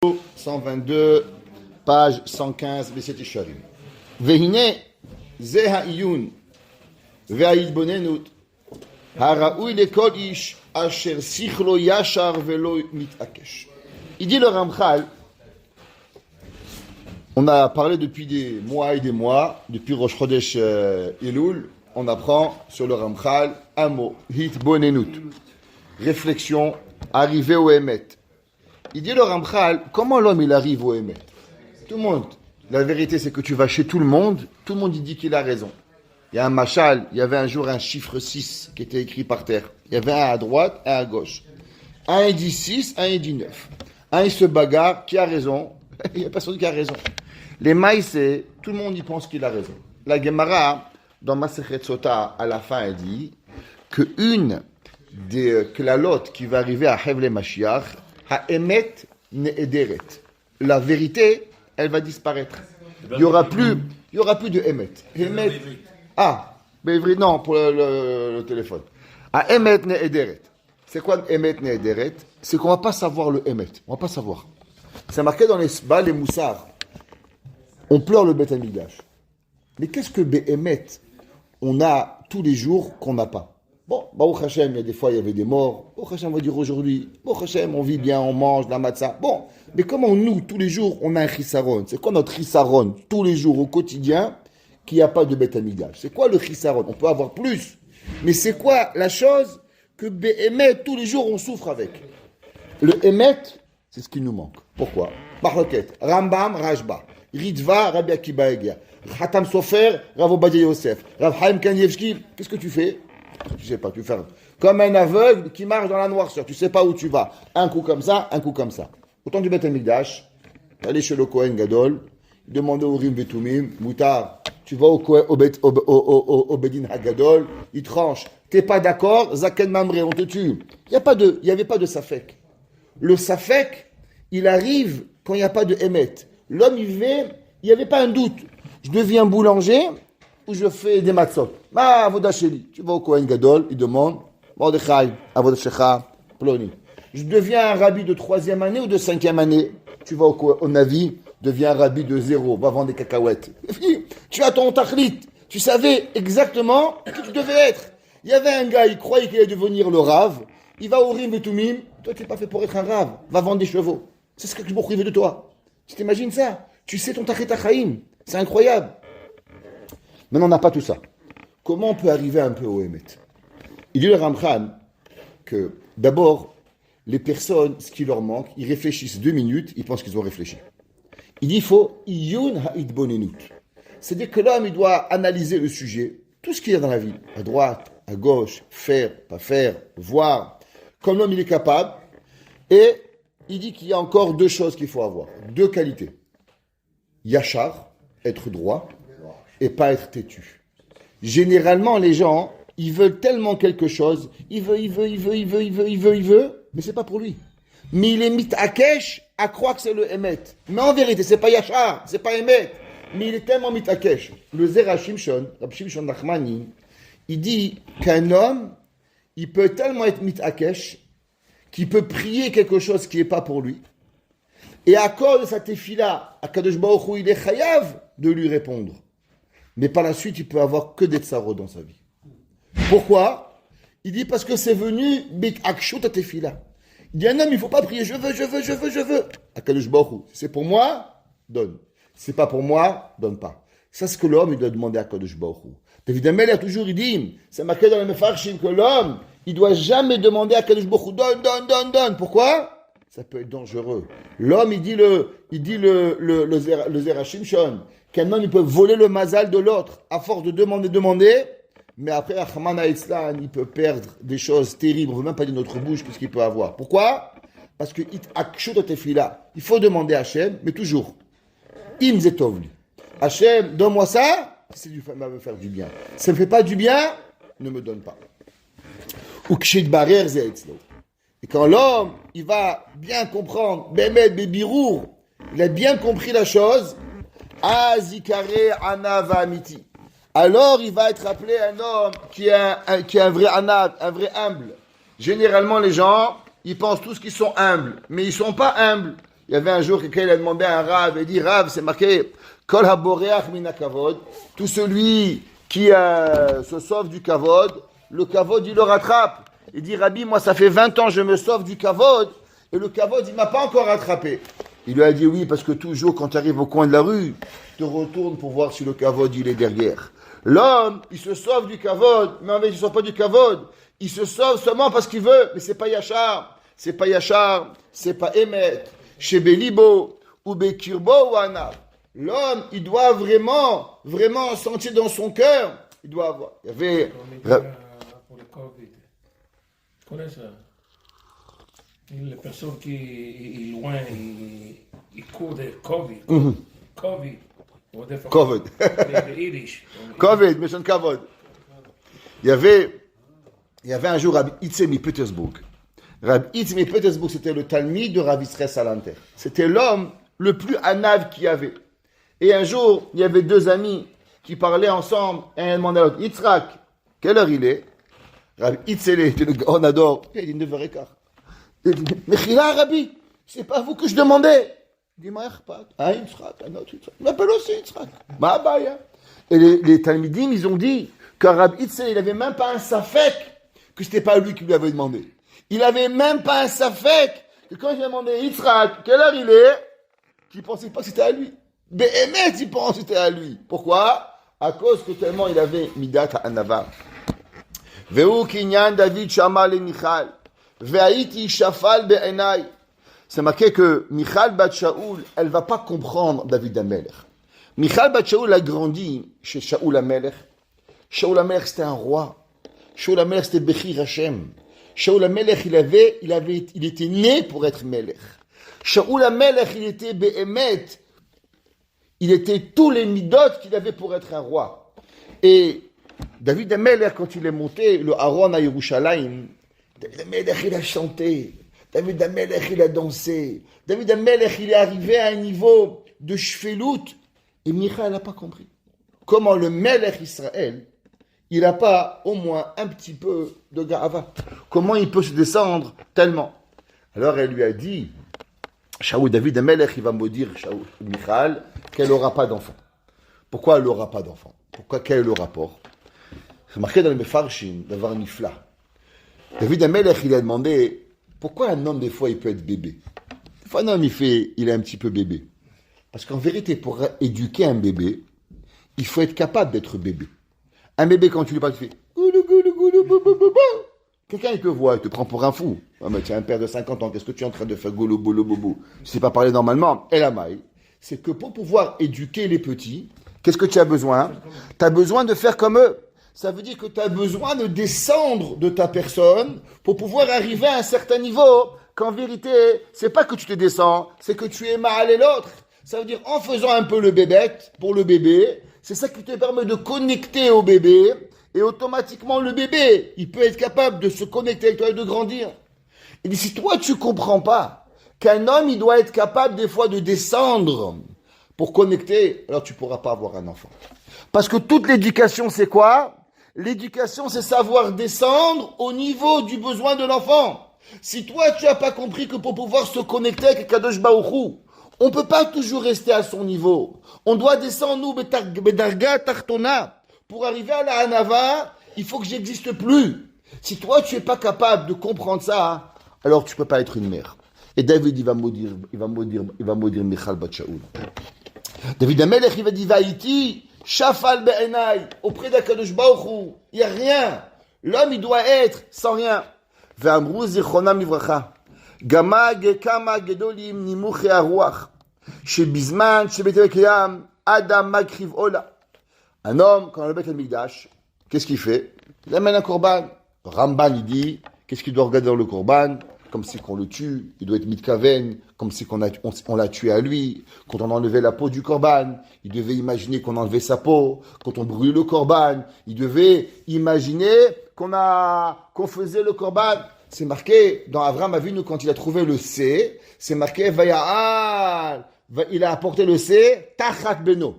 122, page 115, Beset Yesharim. Vehine, ze ha'iyun, ve'ha'idbonenut, ha'ra'ui lekol ish, asher sichlo yashar velo mitakesh. Il dit le Ramchal, on a parlé depuis des mois et des mois, depuis Rosh Chodesh Elul, on apprend sur le Ramchal un mot, hitbonenut, réflexion, arriver au Emet. Il dit le Ramchal, comment l'homme il arrive au Emet? Tout le monde. La vérité c'est que tu vas chez tout le monde il dit qu'il a raison. Il y a un machal, il y avait un jour un chiffre 6 qui était écrit par terre. Il y avait un à droite, un à gauche. Un il dit 6, un il dit 9. Un il se bagarre, qui a raison? Il n'y a personne qui a raison. Les maïsés, tout le monde y pense qu'il a raison. La Gemara, dans Masechet Sota, à la fin, elle dit que une des klalotes qui va arriver à Hevle Mashiach, Ha'emet ne'ederet. La vérité, elle va disparaître. Il n'y aura plus de Emet. Emet. Ah, non, pour le téléphone. Ha'emet ne'ederet. C'est quoi Emet ne'ederet? C'est qu'on ne va pas savoir le Emet. On ne va pas savoir. C'est marqué dans les Sbal et Moussar. On pleure le Beth Amikdash. Mais qu'est-ce que Be'emet on a tous les jours qu'on n'a pas? Bon, Baruch Hashem, il y a des fois, il y avait des morts. Baruch Hashem, on va dire aujourd'hui. Baruch Hashem, on vit bien, on mange la matzah. Bon, mais comment nous, tous les jours, on a un chisaron? C'est quoi notre chisaron, tous les jours, au quotidien, qu'il n'y a pas de Beth Amikdash? C'est quoi le chisaron? On peut avoir plus. Mais c'est quoi la chose que Be'emet, tous les jours, on souffre avec? Le Emet, c'est ce qui nous manque. Pourquoi? Marloket, Rambam, Rajba, Ritva, Rabbi Akiba Egia, Hatam Sofer, Rav Obadia Yosef, Rav Chaim Kanievski. Qu'est-ce que tu fais? Tu sais pas, tu fais comme un aveugle qui marche dans la noirceur. Tu sais pas où tu vas. Un coup comme ça, un coup comme ça. Au temps du Beth Amikdash, aller chez le Kohen Gadol, il demandait au Rim Betumim, Moutar, tu vas au Bedin Hagadol, il tranche. T'es pas d'accord, Zaken Mamre, on te tue. Il n'y avait pas de Safek. Le Safek, il arrive quand il n'y a pas de Emet. L'homme, il n'y avait pas un doute. Je deviens boulanger ou je fais des matzot. Ma avoda sheli. Tu vas au Kohen Gadol, il demande, Mordechai, avoda shecha, ploni. Je deviens un rabbi de 3e année ou de 5e année. Tu vas au Navi, deviens un rabbi de 0, va vendre des cacahuètes. Tu as ton tachlit. Tu savais exactement qui tu devais être. Il y avait un gars, il croyait qu'il allait devenir le rave. Il va au Rim Betumim. Toi, tu n'es pas fait pour être un rave. Va vendre des chevaux. C'est ce que je veut de toi. Tu t'imagines ça? Tu sais ton tachlit achaïm. C'est incroyable. Maintenant, on n'a pas tout ça. Comment on peut arriver un peu au Emet? Il dit le Ramchal que d'abord, les personnes, ce qui leur manque, ils réfléchissent 2 minutes, ils pensent qu'ils ont réfléchi. Il dit il faut iyun ha'idbonenut. C'est-à-dire que l'homme, il doit analyser le sujet, tout ce qu'il y a dans la vie, à droite, à gauche, faire, pas faire, voir, comme l'homme il est capable. Et il dit qu'il y a encore 2 choses qu'il faut avoir, 2 qualités. Yachar, être droit, et pas être têtu. Généralement, les gens, ils veulent tellement quelque chose, il veut, mais c'est pas pour lui. Mais il est mitakesh à croire que c'est le Emet. Mais en vérité, c'est pas Yachar, c'est pas Emet. Mais il est tellement mitakesh. Le Zera Shimshon, Rabbi Shimshon Nachmani, il dit qu'un homme, il peut tellement être mitakesh qu'il peut prier quelque chose qui n'est pas pour lui. Et à cause de sa tefila, Akadosh Baruch Hu, il est chayav de lui répondre. Mais par la suite, il peut avoir que des tsarot dans sa vie. Pourquoi? Il dit parce que c'est venu bik akshut tefila. Il dit un homme, il ne faut pas prier, je veux. Akadosh Baruch Hu, c'est pour moi, donne. C'est pas pour moi, donne pas. C'est ce que l'homme, il doit demander à Akadosh Baruch Hu. David Ameller, toujours, il dit, c'est marqué dans les Mefarshim que l'homme, il doit jamais demander à Akadosh Baruch Hu, donne. Pourquoi? Ça peut être dangereux. L'homme, il dit le Zera Shimshon, qu'un homme, il peut voler le mazal de l'autre, à force de demander, mais après, Achman Ha'etzlan, il peut perdre des choses terribles, on ne veut même pas dire notre bouche, qu'est-ce qu'il peut avoir. Pourquoi? Parce que il faut demander à Hachem, mais toujours. Im zetovli. Hachem, donne-moi ça, ça va me faire du bien. Ça ne me fait pas du bien, ne me donne pas. Ou kshit barer ze'etzlo. Et quand l'homme, il va bien comprendre, Bémet, Bébirour, il a bien compris la chose, Azikare Anav Amiti. Alors il va être appelé un homme qui est un vrai Anav, un vrai humble. Généralement, les gens, ils pensent tous qu'ils sont humbles, mais ils ne sont pas humbles. Il y avait un jour quelqu'un il a demandé à un Rav, il dit Rav, c'est marqué Kol haboreach min hakavod, tout celui qui se sauve du kavod, le kavod il le rattrape. Il dit Rabbi, moi ça fait 20 ans je me sauve du kavod et le kavod il m'a pas encore rattrapé. Il lui a dit oui parce que toujours quand tu arrives au coin de la rue, tu te retournes pour voir si le kavod il est derrière. L'homme il se sauve du kavod, mais en fait il ne se sauve pas du kavod, il se sauve seulement parce qu'il veut, mais c'est pas Yachar, c'est pas Emet, chez Belibo ou Bekirbo ou Anab. L'homme, il doit vraiment sentir dans son cœur. Il doit avoir. Il y avait. Pour le Covid. Tu connais ça? Les personnes qui sont loin, ils courent de Covid. Covid. Covid. Covid, mais c'est Kavod. Il y avait un jour Rabbi Itzemi Petersburg. Rabbi Itzemi Petersburg, c'était le Talmid de Rabbi Israël Salanter. C'était l'homme le plus anav qu'il y avait. Et un jour, il y avait deux amis qui parlaient ensemble, et un demandait à l'autre, Yitzhak, quelle heure il est? Rabbi Itzele, on adore. Il dit 9h15. Il dit, mais Chila, Rabbi, c'est pas vous que je demandais. Il dit, Ma'erpat, un Yitzhak, un autre Yitzhak. Il m'appelle aussi Yitzhak. Ma'abaya. Et les Talmidim, ils ont dit que Rabbi Itzele, il n'avait même pas un safek que c'était pas lui qui lui avait demandé. Il avait même pas un safek que quand j'ai demandé Yitzhak, quelle heure il est? Qu'il pensait pas que c'était à lui. Béhémet, il pense que c'était à lui. Pourquoi? À cause que tellement il avait Midat Anava. Ve'u kinyan David shama le Michal. Ve'aiti shafal be'enai. C'est marqué que Michal bat Shaoul, elle va pas comprendre David Amelech. Michal bat Shaoul a grandi chez Shaoul Amelech. Shaoul Amelech c'était un roi. Shaoul Amelech c'était Bechir Hashem. Shaoul Amelech il était né pour être Melech. Shaoul Amelech il était Béhémet. Il était tous les midot qu'il avait pour être un roi. Et David Amelech, quand il est monté, le Aaron à Yerushalayim, David Amelech, il a chanté. David Amelech, il a dansé. David Amelech, il est arrivé à un niveau de shfelut. Et Michal n'a pas compris. Comment le Melech Israël, il n'a pas au moins un petit peu de ga'ava. Comment il peut se descendre tellement? Alors elle lui a dit, Shaoul, David Amelech, il va maudire Shaoul, Michal, qu'elle n'aura pas d'enfant. Pourquoi elle n'aura pas d'enfant? Pourquoi? Quel est le rapport? C'est marqué dans le Mefarshim d'avoir Nifla. David Amelech, il a demandé pourquoi un homme, des fois, il peut être bébé. Des fois, un homme, il est un petit peu bébé. Parce qu'en vérité, pour éduquer un bébé, il faut être capable d'être bébé. Un bébé, quand tu lui parles, tu fais goulou, goulou, goulou, bou, bou, bou, bou. Quelqu'un, il te voit, il te prend pour un fou. Ah, mais tu es un père de 50 ans, qu'est-ce que tu es en train de faire goulou, boulou, boubou? Tu ne sais pas parler normalement. Et la maille, c'est que pour pouvoir éduquer les petits, qu'est-ce que tu as besoin? Tu as besoin de faire comme eux. Ça veut dire que tu as besoin de descendre de ta personne pour pouvoir arriver à un certain niveau. Qu'en vérité, c'est pas que tu te descends, c'est que tu es mal et l'autre. Ça veut dire en faisant un peu le bébête pour le bébé, c'est ça qui te permet de connecter au bébé. Et automatiquement, le bébé, il peut être capable de se connecter avec toi et de grandir. Et si toi, tu comprends pas qu'un homme, il doit être capable des fois de descendre pour connecter, alors tu pourras pas avoir un enfant. Parce que toute l'éducation, c'est quoi? L'éducation, c'est savoir descendre au niveau du besoin de l'enfant. Si toi, tu n'as pas compris que pour pouvoir se connecter avec Kadosh Baruch Hu, on ne peut pas toujours rester à son niveau. On doit descendre, nous, bedarga tartona. Pour arriver à la Hanava, il faut que j'existe plus. Si toi, tu n'es pas capable de comprendre ça, alors tu ne peux pas être une mère. Et David, il va maudire Michal bat Shaoul. David Amelech, il va dire, Vaïti, Shafal be'enai, auprès d'Akadosh Baruch Hu, il n'y a rien. L'homme, il doit être sans rien. Ve'amru zichronam livracha. Gama gekama gedolim nimuche haruach. Shebizman, shebetelekeyam, adam makriv ola. Un homme, quand on le met à Mikdash, qu'est-ce qu'il fait? Il amène un korban. Ramban, il dit, qu'est-ce qu'il doit regarder dans le korban? Comme si qu'on le tue, il doit être mitkaven, comme si on l'a tué à lui. Quand on enlevait la peau du korban, il devait imaginer qu'on enlevait sa peau. Quand on brûle le korban, il devait imaginer qu'on faisait le korban. C'est marqué dans Avram Avinu quand il a trouvé le C, c'est marqué Vaya'al, il a apporté le C, Tachat Beno.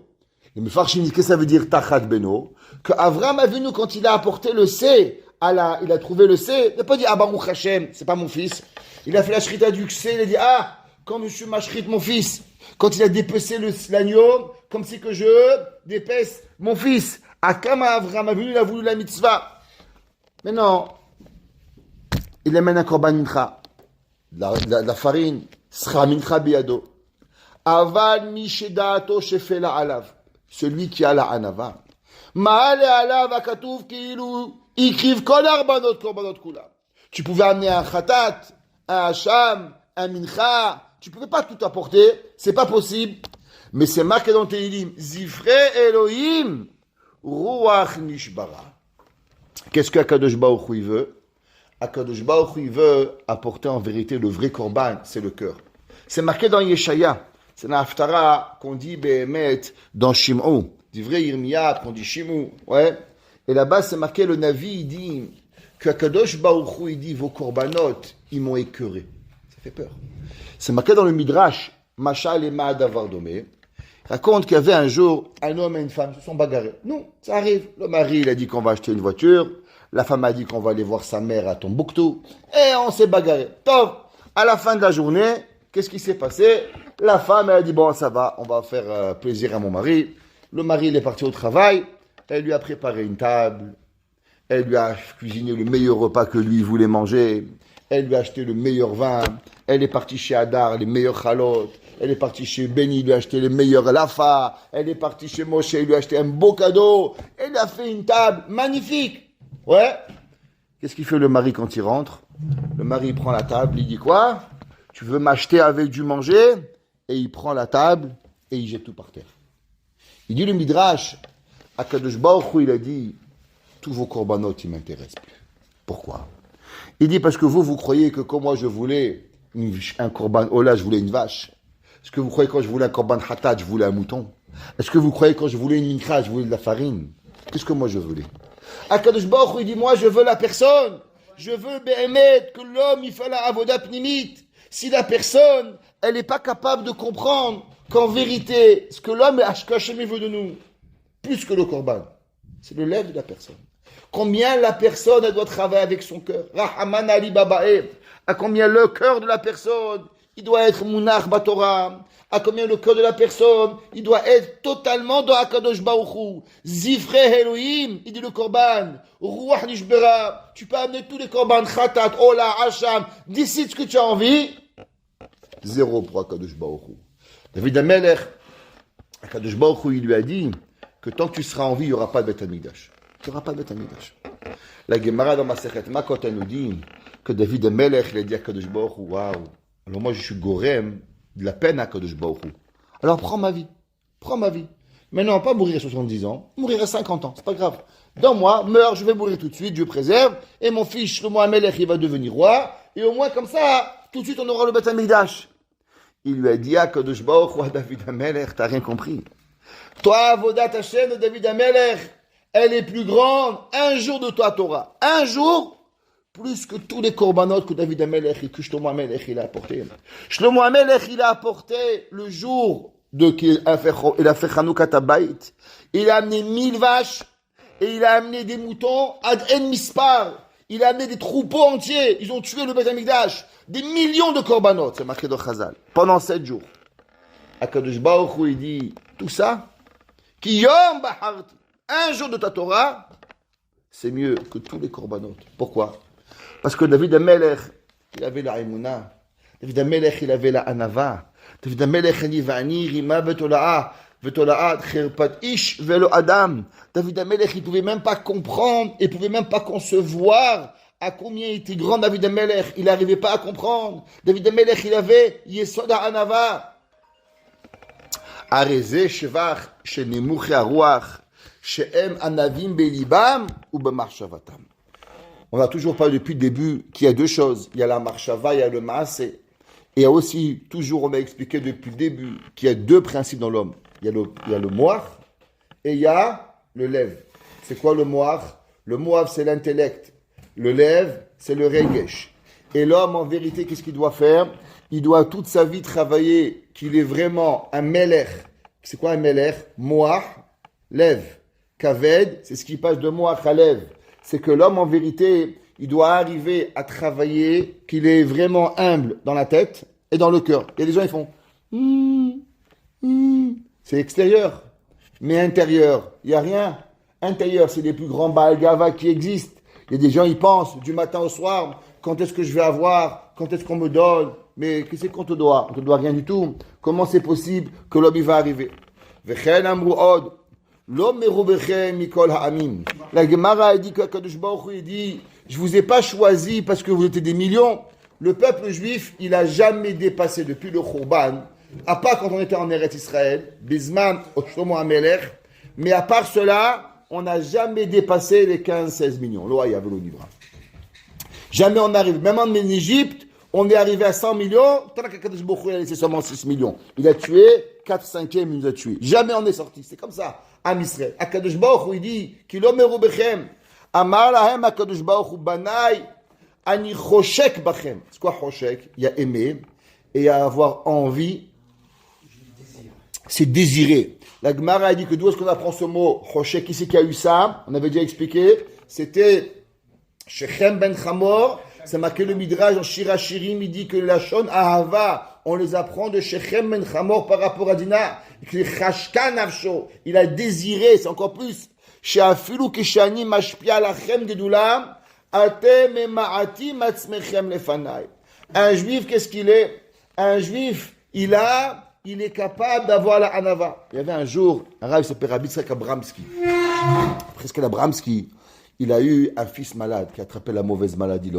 Et Mefarshim, qu'est-ce que ça veut dire Tachat Beno? Que Avram Avinu quand il a apporté le C, il a trouvé le C, il n'a pas dit Baruch Hashem, c'est pas mon fils. Il a fait la shrita du C, il a dit quand je mâcherai mon fils, quand il a dépecé l'agneau, comme si que je dépece mon fils. Akama Avraham Avinu, il a voulu la mitzvah. Mais non, il amène un korban mincha, la farine, sera mincha biado. Aval mishedaato shefela alav, celui qui a la anava. Maale alav akatouf kiilu ikriv kol arbanot korbanot kula. Tu pouvais amener un khatat, un hacham, un mincha, tu pouvais pas tout apporter, c'est pas possible. Mais c'est marqué dans Tehillim, Zifre Elohim, Ruach Nishbara. Qu'est-ce qu'Akadosh Baruch Hu veut? Akadosh Baruch Hu veut apporter en vérité le vrai korban, c'est le cœur. C'est marqué dans Yeshaya, c'est la Haftara qu'on dit Behemet dans Shim'ou. Du vrai Yirmiyah qu'on dit Shim'ou, ouais. Et là-bas c'est marqué, le Navi il dit que Akadosh Baruch Hu il dit vos korbanot, ils m'ont écœuré. Ça fait peur. C'est marqué dans le Midrash, Machal et Ma'adavar Domé. Raconte qu'il y avait un jour un homme et une femme se sont bagarrés. Non, ça arrive. Le mari, il a dit qu'on va acheter une voiture. La femme a dit qu'on va aller voir sa mère à Tombouctou. Et on s'est bagarré. Top. À la fin de la journée, qu'est-ce qui s'est passé? La femme, elle a dit, bon, ça va, on va faire plaisir à mon mari. Le mari, il est parti au travail. Elle lui a préparé une table. Elle lui a cuisiné le meilleur repas que lui voulait manger. Elle lui a acheté le meilleur vin. Elle est partie chez Hadar, les meilleurs chalotes. Elle est partie chez Benny, il lui a acheté les meilleurs lafa. Elle est partie chez Moshe, il lui a acheté un beau cadeau. Elle a fait une table magnifique. Ouais. Qu'est-ce qu'il fait le mari quand il rentre? Le mari, il prend la table, il dit quoi? Tu veux m'acheter avec du manger? Et il prend la table et il jette tout par terre. Il dit le Midrash, Akadosh Baruch Hu, il a dit, tous vos korbanot, ils m'intéressent plus. Pourquoi? Il dit parce que vous croyez que comme moi je voulais un korban ola, je voulais une vache. Est-ce que vous croyez quand je voulais un korban hatat, je voulais un mouton? Est-ce que vous croyez quand je voulais une mincha, je voulais de la farine? Qu'est-ce que moi je voulais? Akadosh Baruch Hu, il dit, moi je veux la personne. Je veux behemet que l'homme, il fait la avoda pnimit. Si la personne, elle n'est pas capable de comprendre qu'en vérité, ce que l'homme, Hachem veut de nous, plus que le korban, c'est le lèvre de la personne. Combien la personne, elle doit travailler avec son cœur. Rahaman Ali Babae. À combien le cœur de la personne, il doit être Munach Batorah. À combien le cœur de la personne, il doit être totalement dans Akadosh Baruch Hu. Zifre Elohim, il dit le korban. Ruach Nishbera. Tu peux amener tous les korbans, Khatat, Ola, Hacham. Décide ce que tu as envie. Zéro pour Akadosh Baruch Hu. David Amelech, Akadosh Baruch Hu, il lui a dit que tant que tu seras en vie, il n'y aura pas de Beth Amikdash. Il n'y aura pas de Beth Amikdash. La Gemara dans Masechet Makot, elle nous dit que David Amelech, il a dit à Akadosh Baruch Hu, waouh, alors moi je suis gorem de la peine à Akadosh Baruch Hu. Alors prends ma vie. Mais non, pas mourir à 70 ans, mourir à 50 ans, c'est pas grave. Dans moi, meurs, je vais mourir tout de suite, Dieu préserve, et mon fils, Shlomo Amelech, il va devenir roi, et au moins comme ça, tout de suite on aura le Beth Amikdash. Il lui a dit à Akadosh Baruch Hu, David Amelech, t'as rien compris. Toi, Avodat Hashem de David Amelech, elle est plus grande, un jour de toi Torah. Un jour, plus que tous les korbanot que David Amelech et que Shlomo Amelech il a apporté. Shlomo Amelech il a apporté le jour il a fait Chanukah Habayit. Il a amené 1000 vaches et il a amené des moutons ad en mispar. Il a amené des troupeaux entiers. Ils ont tué le Beth Amikdash. Des millions de korbanot, c'est marqué dans Chazal, pendant 7 jours. Akadosh Baruch Hu il dit tout ça, Ki yom baharti, un jour de ta Torah, c'est mieux que tous les korbanot. Pourquoi? Parce que David Amelech, il avait la Emouna. David Amelech, il avait la Anava. David Amelech, il dit, Va'ani rima betola'a, betola'a chirpat ish velo adam. David Amelech, il pouvait même pas comprendre, il pouvait même pas concevoir à combien il était grand David Amelech. Il n'arrivait pas à comprendre. David Amelech, il avait Yesoda Anava. Areze shevach, shenemuche aruach, she'em anavim belibam ou b'marshavatam. On a toujours parlé depuis le début qu'il y a deux choses. Il y a la marshava, il y a le maaseh. Et il y a aussi, toujours on a expliqué depuis le début, qu'il y a deux principes dans l'homme. Il y a le moach et il y a le lev. C'est quoi le moach? Le moach, c'est l'intellect. Le lev, c'est le regesh. Et l'homme, en vérité, qu'est-ce qu'il doit faire? Il doit toute sa vie travailler qu'il est vraiment un melech. C'est quoi un melech? Moach, lev. Kaved, c'est ce qui passe de moach à lev. C'est que l'homme, en vérité, il doit arriver à travailler, qu'il est vraiment humble dans la tête, et dans le cœur. Il y a des gens, ils font c'est extérieur, mais intérieur, il n'y a rien. Intérieur, c'est les plus grands Baal-Gava qui existent. Il y a des gens, ils pensent du matin au soir, quand est-ce que je vais avoir, quand est-ce qu'on me donne, mais qu'est-ce qu'on te doit? On te doit rien du tout. Comment c'est possible que l'homme il va arriver? Vechen amru od, l'homme merubechem mikol ha'amim. La Gemara a dit qu'Akadosh Baruch Hu, il dit, je vous ai pas choisi parce que vous étiez des millions. Le peuple juif, il a jamais dépassé depuis le Khurban, à part quand on était en Eretz Israël, Bisman, Shlomo HaMelech, mais à part cela, on n'a jamais dépassé les 15-16 millions. Loaïa Velonivra. Jamais on arrive. Même en Égypte, on est arrivé à 100 millions. Akadosh Baruch Hu, il a laissé seulement 6 millions. Il a tué 4/5, il nous a tués. Jamais on est sorti. C'est comme ça. Am Israël. Akadosh Baruch Hu, il dit, Kilo meru bechem. Amar lahem Akadosh Baruch Hu banai. Ani choshek bachem. C'est quoi choshek? Il y a aimer et il y a avoir envie. C'est désirer. La Gemara a dit que d'où est-ce qu'on apprend ce mot choshek? Qui c'est qui a eu ça? On avait déjà expliqué. C'était Shechem ben Chamor. C'est marqué le Midrash en Shirachirim. Il dit que la Shon Ahava, on les apprend de Shechem ben Chamor par rapport à Dina. Il a désiré, c'est encore plus. Sheafilu kishani mashpia lachem gedulam. Un juif, qu'est-ce qu'il est? Un juif, il est capable d'avoir la hanava. Il y avait un jour, un rabbin qui s'appelait Rabbi Yitzhak Abramski. Presque Abramski, il a eu un fils malade qui a attrapé la mauvaise maladie.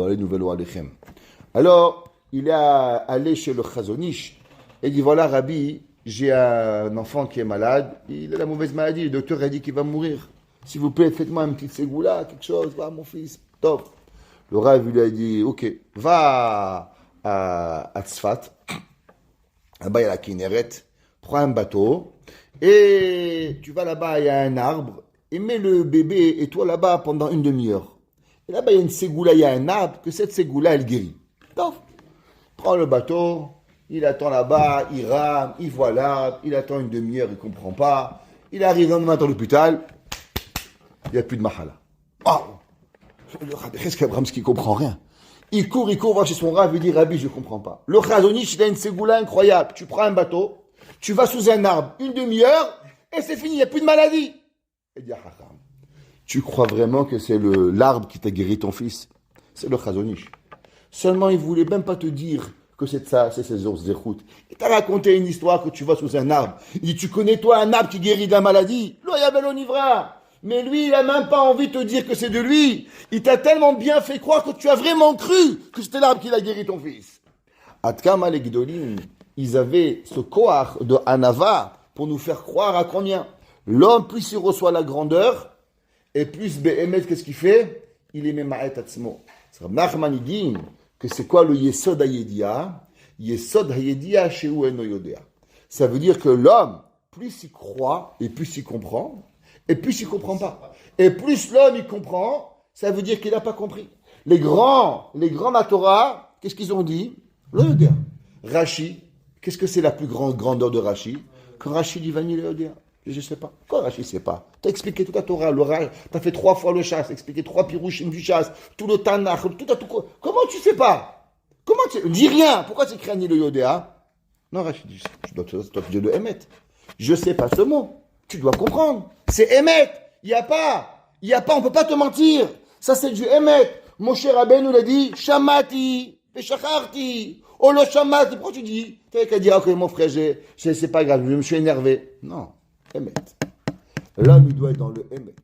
Alors, il est allé chez le Chazonish et il dit, voilà Rabbi, j'ai un enfant qui est malade, il a la mauvaise maladie, le docteur a dit qu'il va mourir. S'il vous plaît, faites-moi une petite ségoula, quelque chose, va mon fils. Top. Le Rav lui a dit, ok, va à Tzfat, là-bas il y a la Kinneret, prends un bateau, et tu vas là-bas, il y a un arbre, et mets le bébé et toi là-bas pendant une demi-heure. Et là-bas il y a une ségoula, il y a un arbre, que cette ségoula elle guérit. Top. Prends le bateau, il attend là-bas, il rame, il voit l'arbre, il attend une demi-heure, il ne comprend pas, il arrive dans le matin à l'hôpital, il n'y a plus de mahala. Oh. Le Rabbi Abramski ne comprend rien. Il court voir chez son Rav, il dit, Rabbi, je ne comprends pas. Le Chazonish, il a une ségoula incroyable. Tu prends un bateau, tu vas sous un arbre, une demi-heure, et c'est fini, il n'y a plus de maladie. Il dit, tu crois vraiment que c'est l'arbre qui t'a guéri ton fils? C'est le Chazonish. Seulement, il ne voulait même pas te dire que c'est ça, c'est ses ours des routes. Il t'a raconté une histoire que tu vas sous un arbre. Il dit, tu connais toi un arbre qui guérit de la maladie? Lo yabel onivra. Mais lui, il n'a même pas envie de te dire que c'est de lui. Il t'a tellement bien fait croire que tu as vraiment cru que c'était l'arbre qui l'a guéri ton fils. Atkama les Gidolim, ils avaient ce koach de Hanava pour nous faire croire à combien? L'homme, plus il reçoit la grandeur, et plus Behemet, qu'est-ce qu'il fait? Il est Memaet Atzmo. Nachman dit que c'est quoi le Yesod HaYedia? Yesod HaYedia Sheu Eno Yodea. Ça veut dire que l'homme, plus il croit et plus il comprend, et plus il ne comprend pas. Et plus l'homme il comprend, ça veut dire qu'il n'a pas compris. Les grands Matorah, qu'est-ce qu'ils ont dit? L'Odéa. Rashi, qu'est-ce que c'est la plus grande grandeur de Rashi? Quand Rashi dit Vani l'Odéa. Je ne sais pas. Quoi Rashi ne sait pas? Tu as expliqué toute la Torah, tu as fait 3 fois le chasse, expliqué 3 pirouchim du chasse, tout le Tanakh, tout. Comment tu ne sais pas? Comment tu dis rien? Pourquoi tu écris Ani le Yodéa? Non, Rashi dit, je dois te dire le Emet. Je ne sais pas ce mot. Tu dois comprendre. C'est Emet. Il n'y a pas, on ne peut pas te mentir. Ça, c'est du Emet. Moshe Rabbeinu nous l'a dit, Shamati, Peshacharti, Olo Shamati. Pourquoi tu dis? Tu n'avais qu'à dire, ok, mon frère, c'est pas grave, je me suis énervé. Non, Emet. L'homme, il doit être dans le Emet.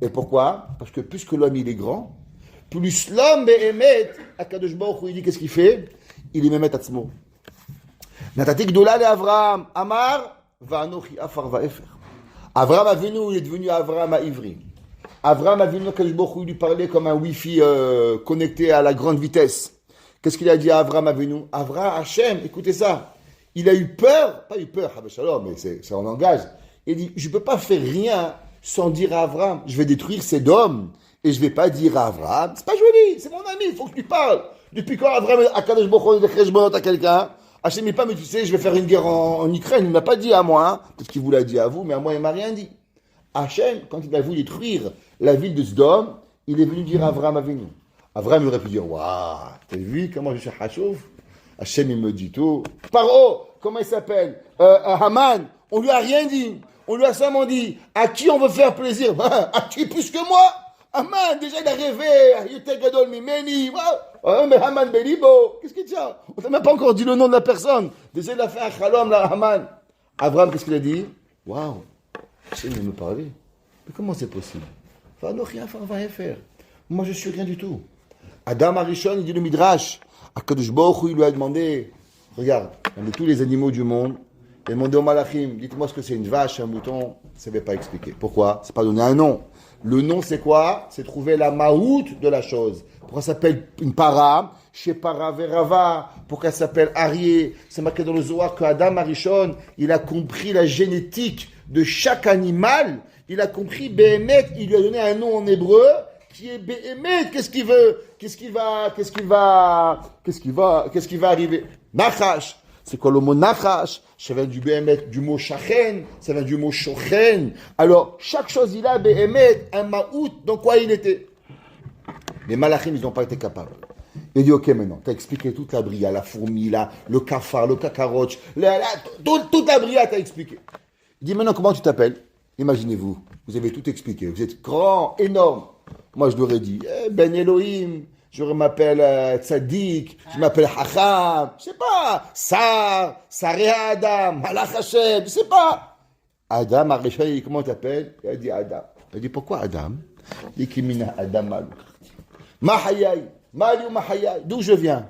Et pourquoi? Parce que plus que l'homme, il est grand, plus l'homme est Emet, Akadosh Baruch Hu, il dit, qu'est-ce qu'il fait? Il est Emet Atzmo. Natatik Doula le Avraham, Amar, Va'anochi Afar Va'efer. Avraham Avinu, il est devenu Avraham à Ivry. Avraham Avinu, Akadosh Baruch Hu lui parlait comme un Wi-Fi connecté à la grande vitesse. Qu'est-ce qu'il a dit à Avraham Avinu? Avraham Hachem, écoutez ça. Il a eu peur, pas eu peur, mais c'est en langage. Il dit, je ne peux pas faire rien sans dire à Avraham, je vais détruire Sédom, et je ne vais pas dire à Avraham, c'est pas joli, c'est mon ami, il faut que tu parles. Depuis quand Avraham, Akadosh Baruch Hu, de Cheshbonot à quelqu'un? Hachem n'est pas, mais tu sais, je vais faire une guerre en Ukraine. Il ne m'a pas dit à moi, hein. Peut-être qu'il vous l'a dit à vous, mais à moi, il ne m'a rien dit. Hachem, quand il a voulu détruire la ville de Sdom, il est venu dire à Avraham Avinu. Avraham aurait pu dire, waouh, t'as vu comment je suis hachouf? Hachem, il me dit tout. Paro, comment il s'appelle Haman, on lui a rien dit. On lui a seulement dit, à qui on veut faire plaisir? À qui plus que moi? Haman, déjà il a rêvé, Yoter Gadol Mimeni. Mais Haman Belibo, qu'est-ce qu'il dit? On t'a même pas encore dit le nom de la personne. Déjà il a fait un chalom là, Haman. Abraham, qu'est-ce qu'il a dit? Waouh, Hachem vient me parler. Mais comment c'est possible? Va rien faire. Moi je suis rien du tout. Adam Arishon, il dit le Midrash. Akadosh Baruch Hu, il lui a demandé, regarde, de tous les animaux du monde, il a demandé au Malachim, dites-moi ce que c'est une vache, un mouton, il ne savait pas expliquer. Pourquoi? C'est pas donner un nom. Le nom c'est quoi? C'est trouver la maout de la chose. Pourquoi ça s'appelle une para? Chez para verava. Pourquoi ça s'appelle arié? C'est marqué dans le Zohar que Adam Arishon, il a compris la génétique de chaque animal. Il a compris Behemet, il lui a donné un nom en hébreu qui est Behemet. Qu'est-ce qu'il veut? Qu'est-ce qui va arriver? Nachash. C'est quoi le mot Nachash? Ça vient du Behemet, du mot Shachen, ça vient du mot Shochen. Alors, chaque chose, il a Behemet, un Maout, dans quoi il était. Les Malachim, ils n'ont pas été capables. Il dit, ok, maintenant, tu as expliqué toute la bria, la fourmi, le cafard, le cacaroche, toute la bria, tu as expliqué. Il dit, maintenant, comment tu t'appelles? Imaginez-vous, vous avez tout expliqué, vous êtes grand, énorme. Moi, je leur ai dit, Ben Elohim, je m'appelle Tzadik, je m'appelle Hacham, je sais pas, Saréa Adam, Malach Hashem, je sais pas. Adam, Arishon, il dit, comment t'appelles? Il a dit Adam. Il a dit, pourquoi Adam? Il dit, Kimina Adam Malou. Mahayai, Malou Mahayai, d'où je viens?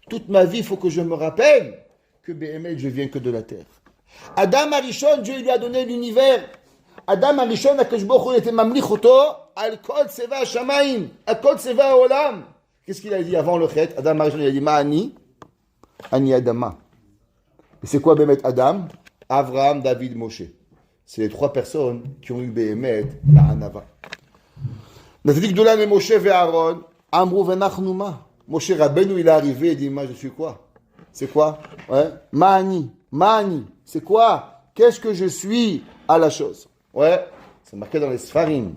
Toute ma vie, il faut que je me rappelle que Béhémet, je viens que de la terre. Adam Arishon, Dieu lui a donné l'univers. Adam Arishon, Akadosh Baruch Hu était mamlich oto, al kol tseva hashamayim, al kol tseva haolam. Qu'est-ce qu'il a dit avant le chet? Adam Arishon, il a dit Ma'ani, Ani Adama. Et c'est quoi Béhémet Adam? Avraham, David, Moshe. C'est les trois personnes qui ont eu Béhémet, la Hanava. Nathadik Dolan et Moshe et Aaron, Amrou venachnuma. Moshe Rabbeinu, il est arrivé et dit, moi je suis quoi? C'est quoi? Ouais. Ma'ani, c'est quoi? Qu'est-ce que je suis à la chose? Ouais, c'est marqué dans les Sfarim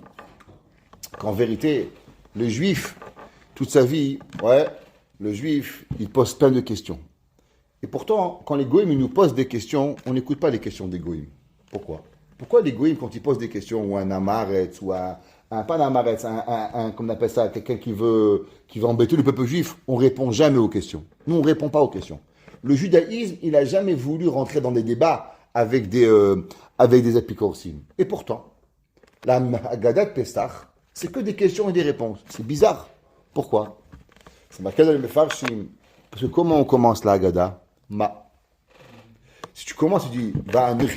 qu'en vérité, le juif, toute sa vie, le juif, il pose plein de questions. Et pourtant, quand les goïms nous posent des questions, on n'écoute pas les questions des goïms. Pourquoi? Pourquoi les goïms, quand ils posent des questions, ou un amaretz, ou pas un amaretz, comme on appelle ça, quelqu'un qui veut embêter le peuple juif, on répond jamais aux questions. Nous, on répond pas aux questions. Le judaïsme, il n'a jamais voulu rentrer dans des débats avec des apicorsim. Et pourtant, la Haggadah de Pesach, c'est que des questions et des réponses. C'est bizarre. Pourquoi? C'est marqué dans le Mefarshim. Parce que comment on commence la Haggadah? Ma. Si tu commences, tu dis,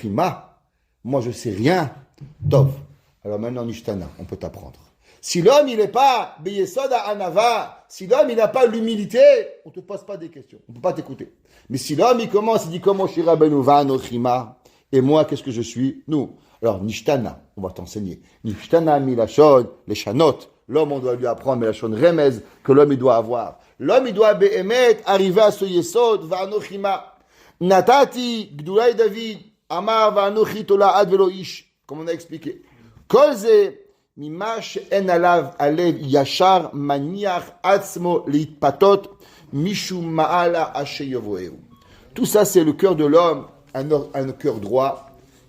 ma, moi je sais rien. Tov. Alors maintenant, Nishtana, on peut t'apprendre. Si l'homme, il n'est pas Beyesod Anava, si l'homme, il n'a pas l'humilité, on ne te pose pas des questions. On ne peut pas t'écouter. Mais si l'homme, il commence, il dit, comment Shira Benouva Anochima, et moi, qu'est-ce que je suis? Nous. Alors, Nishtana, on va t'enseigner. Nishtana Milachon, les Shanot. L'homme, on doit lui apprendre Milachon Remez, que l'homme, il doit avoir. L'homme, il doit Behemet, arriver à ce Yesod, Vanochima. Natati, Gdoulay David, Amar Vanochi Tola Ad Velo Ish, comme on a expliqué. Kolze, Mimash En Alav Alev Yachar Maniach Atzmo Litpatot Mishum Ma'ala Asheyovoeu. Tout ça, c'est le cœur de l'homme, un cœur droit.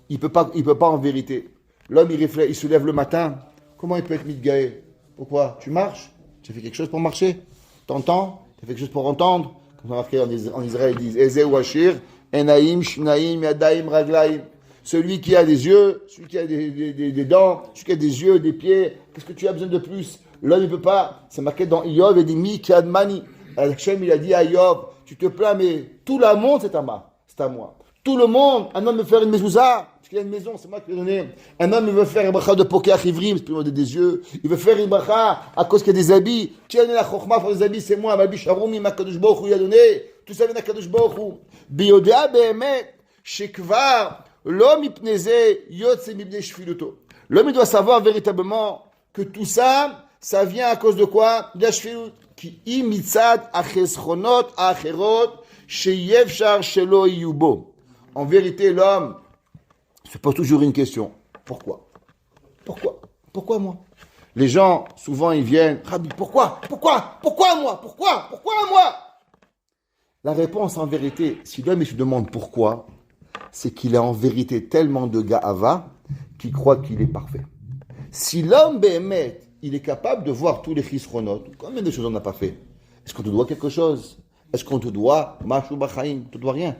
Il peut pas en vérité. L'homme, il réfléchit, il se lève le matin. Comment il peut être mitgaé? Pourquoi? Tu marches? Tu as fait quelque chose pour marcher? T'entends? Tu as fait quelque chose pour entendre? Comme on a marqué en Israël, ils disent Eze Washir, Enaim, Shnaim, Yadaim, Raglaim. Celui qui a des yeux, celui qui a des dents, celui qui a des yeux, des pieds, qu'est-ce que tu as besoin de plus? L'homme ne peut pas. C'est marqué dans Iyov, il dit Mi Kadmani. Hachem, il a dit à Iyov, tu te plains, mais tout le monde, c'est à moi. Tout le monde, un homme veut faire une mezouza, parce qu'il a une maison, c'est moi qui l'ai donné. Un homme veut faire une bracha de poker ivrim, c'est plus des yeux. Il veut faire une bracha à cause qu'il y a des habits. Qui a donné la chokhma pour les habits? C'est moi, Mabi Sharoumi, Makadosh Baruch Hu, il a donné. Tout ça vient d'Akadosh Baruch Hu. Biyodea behemet, shekvar, l'homme ipneze, yotse mibne shfiluto. L'homme, il doit savoir véritablement que tout ça, ça vient à cause de quoi? De la shfilut. Ki imitzad acheschonot acherot, sheyevshar shelo yubo. En vérité, l'homme se pose toujours une question. Pourquoi? Pourquoi moi? Les gens, souvent, ils viennent, Rabbi, pourquoi moi? Pourquoi moi? La réponse, en vérité, si l'homme il se demande pourquoi, c'est qu'il a en vérité tellement de ga'ava qu'il croit qu'il est parfait. Si l'homme, Béhémet, il est capable de voir tous les chisronotes, combien de choses on n'a pas fait? Est-ce qu'on te doit quelque chose? Est-ce qu'on te doit Mashou Bachaim? On ne te doit rien.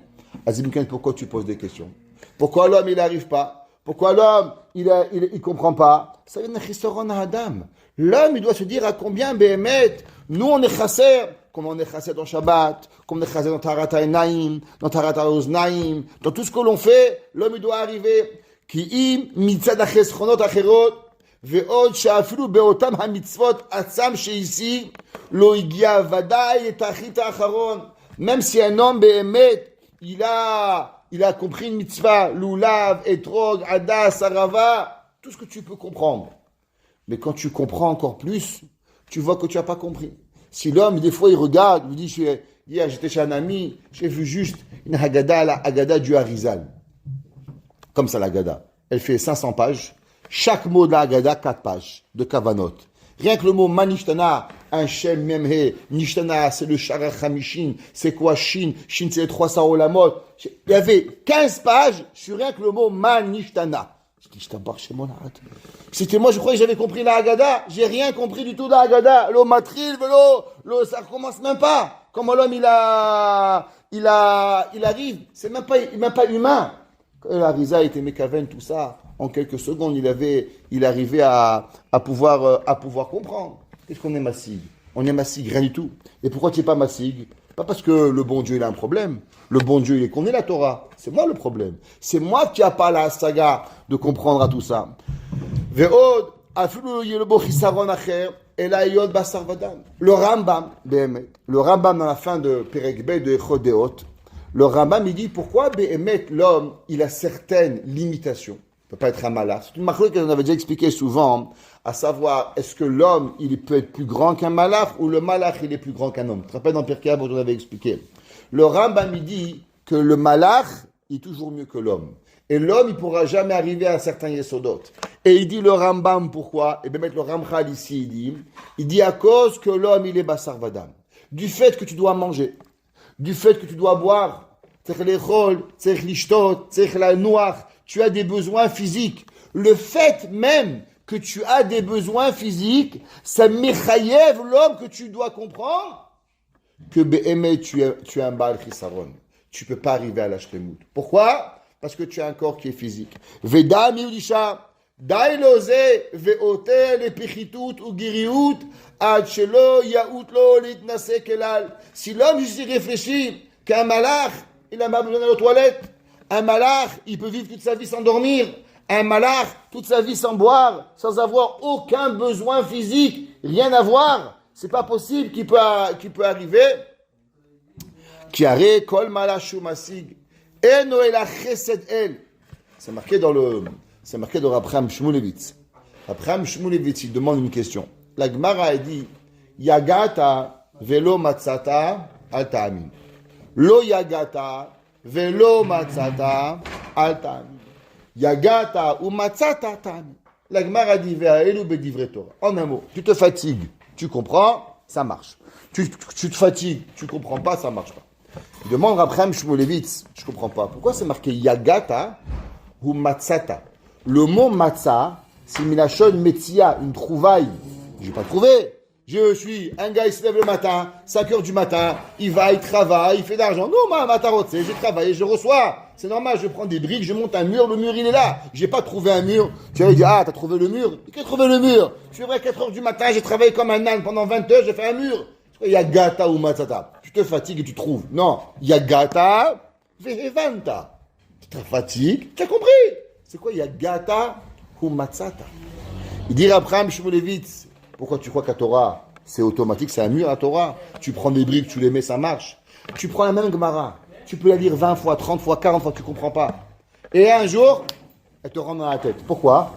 Azimken, pourquoi tu poses des questions? Pourquoi l'homme, il n'arrive pas? Pourquoi l'homme, il comprend pas? Ça vient de chisron à Adam. L'homme, il doit se dire à combien, Béhémet, nous, on est chasser, comme on est chasser dans Shabbat, comme on est chasser dans Tarata Enaim, dans Tarata Oznaim, dans tout ce que l'on fait, l'homme, il doit arriver. Ki im mitzad achesronot acherot, ועוד שאפילו באותם המצוות עצם שהשיג לא הגיע ודאי את החית האחרון. Même si un homme באמת il a compris une mitzvah, lulav, etrog, hadas, arava, tout ce que tu peux comprendre. Mais quand tu comprends encore plus, tu vois que tu n'as pas compris. Si l'homme, des fois, il regarde, il dit, hier j'étais chez un ami, j'ai vu juste une Haggadah, la Haggadah du Harizal. Comme ça, la Haggadah. Elle fait 500 pages. Chaque mot de la Haggadah, 4 pages de Kavanot. Rien que le mot Manishtana, un Shem Memhe, Nishtana, c'est le Sharach Hamishin, c'est quoi Shin? Shin, c'est les 300 Olamot. Il y avait 15 pages sur rien que le mot Manishtana. Je dis, je t'embarque chez mon arrête. C'était moi, je croyais que j'avais compris la Haggadah. J'ai rien compris du tout de la Haggadah. L'eau matril, ça recommence même pas. Comment l'homme, il arrive. C'est même pas humain. Quand l'Arisa était Mekaven, tout ça, en quelques secondes, il arrivait à pouvoir comprendre. Qu'est-ce qu'on est massig? On est massig, rien du tout. Et pourquoi tu n'es pas massig? Pas parce que le bon Dieu, il a un problème. Le bon Dieu, il est connaît la Torah. C'est moi le problème. C'est moi qui n'ai pas la saga de comprendre à tout ça. Ve'od, afilu yelbo chisaron acher, ela yod basar vadam. Le Rambam dans la fin de Perek Bey de Echod Deot, le Rambam, il dit pourquoi Béhémet, l'homme, il a certaines limitations. Il ne peut pas être un malach. C'est une marque qu'on avait déjà expliqué souvent, à savoir, est-ce que l'homme, il peut être plus grand qu'un malach ou le malach, il est plus grand qu'un homme. Tu te rappelles dans Pirkei Avot, on avait expliqué. Le Rambam, il dit que le malach est toujours mieux que l'homme. Et l'homme, il ne pourra jamais arriver à certains yesodot. Et il dit le Rambam, pourquoi? Et bien, le Ramchal ici, il dit à cause que l'homme, il est basar vadam. Du fait que tu dois manger, du fait que tu dois boire, tu as des besoins physiques. Le fait même que tu as des besoins physiques, ça mechayev l'homme que tu dois comprendre que Béhémet, tu es un Baal Chisaron. Tu ne peux pas arriver à l'Ashlemut. Pourquoi? Parce que tu as un corps qui est physique. Vedam Yudisha, Dailoze, Veoter, Lepichitut, ou Giriut, Ad Shelo, Yaout Lo, Litnase Kelal. Si l'homme ici réfléchit qu'un malach, il n'a pas besoin d'aller aux toilettes. Un malach, il peut vivre toute sa vie sans dormir. Un malach, toute sa vie sans boire, sans avoir aucun besoin physique, rien à voir. C'est pas possible qu'il peut arriver. Kiare kol malach masig. Eno el chesed el. C'est marqué dans Abraham Shmulevitz. Abraham Shmulevitz, il demande une question. La Gemara a dit, Yagata velo matzata al ta'amin. Lo yagata velo matzata al ta'amin. Yagata ou matzata ta'amin. La Gemara dit, ve'aelu bedivre Torah. En un mot, tu te fatigues, tu comprends, ça marche. Tu te fatigues, tu comprends pas, ça marche pas. Il demande à Abraham Shmulevitz, je comprends pas. Pourquoi c'est marqué yagata ou matzata? Le mot matzah, c'est Milachon Metzia, une trouvaille. Je n'ai pas trouvé. Je suis un gars, il se lève le matin, 5h du matin, il va, il travaille, il fait d'argent. Non, ma matarot, j'ai travaillé, je reçois. C'est normal, je prends des briques, je monte un mur, le mur il est là. J'ai pas trouvé un mur. Tu vas dire, ah, t'as trouvé le mur? Qui a trouvé le mur? Je suis vrai, 4h du matin, j'ai travaillé comme un âne pendant 20 heures, j'ai fait un mur. Il y a gata ou matzata. Tu te fatigues et tu trouves. Non, il y a gata, vehevanta. Tu te fatigues, tu as compris. C'est quoi, il y a gata ou matzata? Il dit Abraham Shmulevitz, pourquoi tu crois qu'à Torah, c'est automatique, c'est un mur à Torah? Tu prends des briques, tu les mets, ça marche. Tu prends la même Gemara, tu peux la lire 20 fois, 30 fois, 40 fois, tu ne comprends pas. Et un jour, elle te rentre dans la tête. Pourquoi?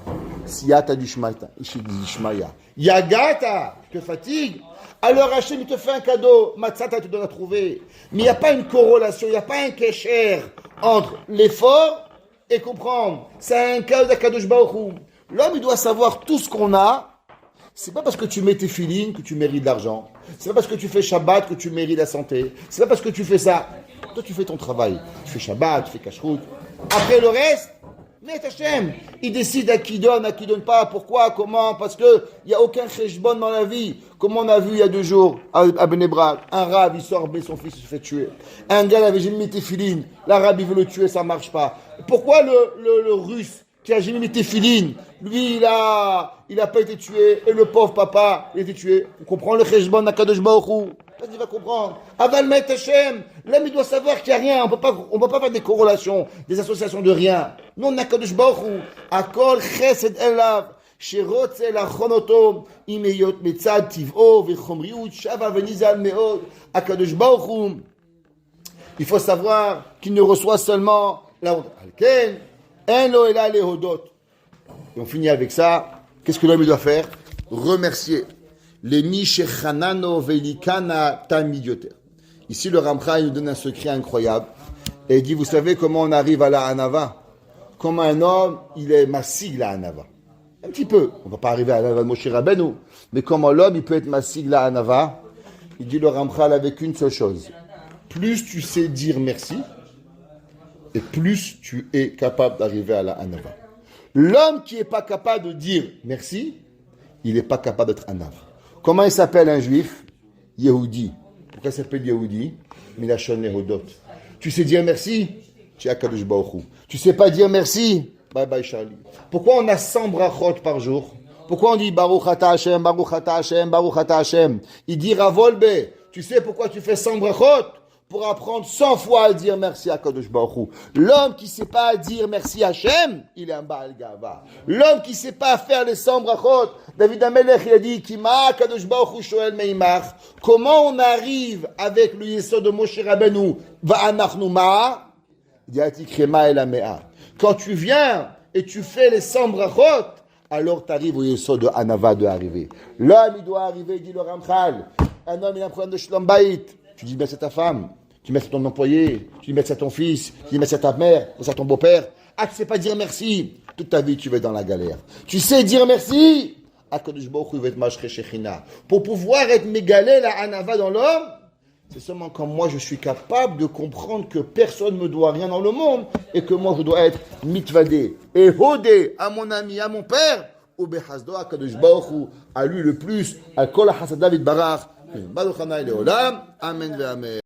Siyata d'Ishmaïa. Yagata, tu te fatigues. Alors Hachem, il te fait un cadeau, Matzata, tu dois la trouver. Mais il n'y a pas une corrélation, il n'y a pas un kécher entre l'effort et comprendre. C'est un cadeau d'Akadosh Baruch Hu. L'homme, il doit savoir tout ce qu'on a C'est pas parce que tu mets tes filines que tu mérites de l'argent. C'est pas parce que tu fais Shabbat que tu mérites la santé. C'est pas parce que tu fais ça. Toi, tu fais ton travail. Tu fais Shabbat, tu fais Kashrut. Après le reste, mais Hachem, il décide à qui donne pas, pourquoi, comment, parce que il y a aucun cheshbon dans la vie. Comme on a vu il y a 2 jours à Bnei Brak, un rab, il sort, mais son fils se fait tuer. Un gars, il avait jamais mis téphilines. L'arabe, il veut le tuer, ça marche pas. Pourquoi le russe qui a jamais mis téphilines, lui, il a pas été tué, et le pauvre papa, il a été tué. On comprend le cheshbon d'Akadosh Baruch Hu. Il va comprendre. Aval Met Hashem, l'homme il doit savoir qu'il n'y a rien. On peut pas faire des corrélations, des associations de rien. Non, Nakadosh Baruch Hu, Akol Chesed Elav, Sherotze Lachonoto, Imeyot Metzad Tiv'o, Vechomriut, Shava Venizal Meod, Akadosh Baruch Hu. Il faut savoir qu'il ne reçoit seulement la honte. Alken, Eno Ela Lehodot. Et on finit avec ça. Qu'est-ce que l'homme doit faire? Remercier. Les Mishechanano Velikana Tamidioter. Ici, le Ramchal nous donne un secret incroyable. Et il dit, vous savez comment on arrive à la Hanava? Comment un homme, il est massig la Hanava. Un petit peu. On ne va pas arriver à la Hanava de Moshe Rabbeinu. Mais comment l'homme, il peut être massig la Hanava? Il dit le Ramchal avec une seule chose. Plus tu sais dire merci, et plus tu es capable d'arriver à la Hanava. L'homme qui n'est pas capable de dire merci, il n'est pas capable d'être Hanav. Comment il s'appelle un juif? Yehudi. Pourquoi il s'appelle Yehudi? Milachon Lehodot. Tu sais dire merci? Tu es Akadosh Baruch Hu. Tu sais pas dire merci? Bye bye Charlie. Pourquoi on a 100 brachot par jour? Pourquoi on dit Baruch Ata Hashem, Baruch Ata Hashem, Baruch Ata Hashem? Il dit Ravolbe. Tu sais pourquoi tu fais 100 brachot? Pour apprendre 100 fois à dire merci à Kadosh Baruch Hu. L'homme qui ne sait pas dire merci à Hachem, il est un Baal Gava. L'homme qui ne sait pas faire les 100 brachot, David Amelech, il a dit, Kima Kadosh Baruch Hu Shoel Meimach. Comment on arrive avec le Yesod de Moshe Rabbeinu, Va'anachnu Ma'a? Il dit, Atikrema el Amea. Quand tu viens et tu fais les 100 brachot, alors tu arrives au Yesod de Hanava de arriver. L'homme, il doit arriver, dit le Ramchal. Un homme, il a un problème de Shlom Bayit. Tu dis merci à ta femme, tu dis merci à ton employé, tu dis merci à ton fils, tu dis merci à ta mère, merci à ton beau-père. Ah, tu sais pas dire merci, toute ta vie tu vas être dans la galère. Tu sais dire merci, Akadosh Baruch Hu va être mashre shechina. Pour pouvoir être mégalé la hanava dans l'homme, c'est seulement quand moi je suis capable de comprendre que personne ne me doit rien dans le monde et que moi je dois être mitvadé et hodé à mon ami, à mon père, ou behazdo Akadosh Baruch Hu, à lui le plus, à kol hasadav itbarach. Baruch Hanai Leolam. Amen ve Amen.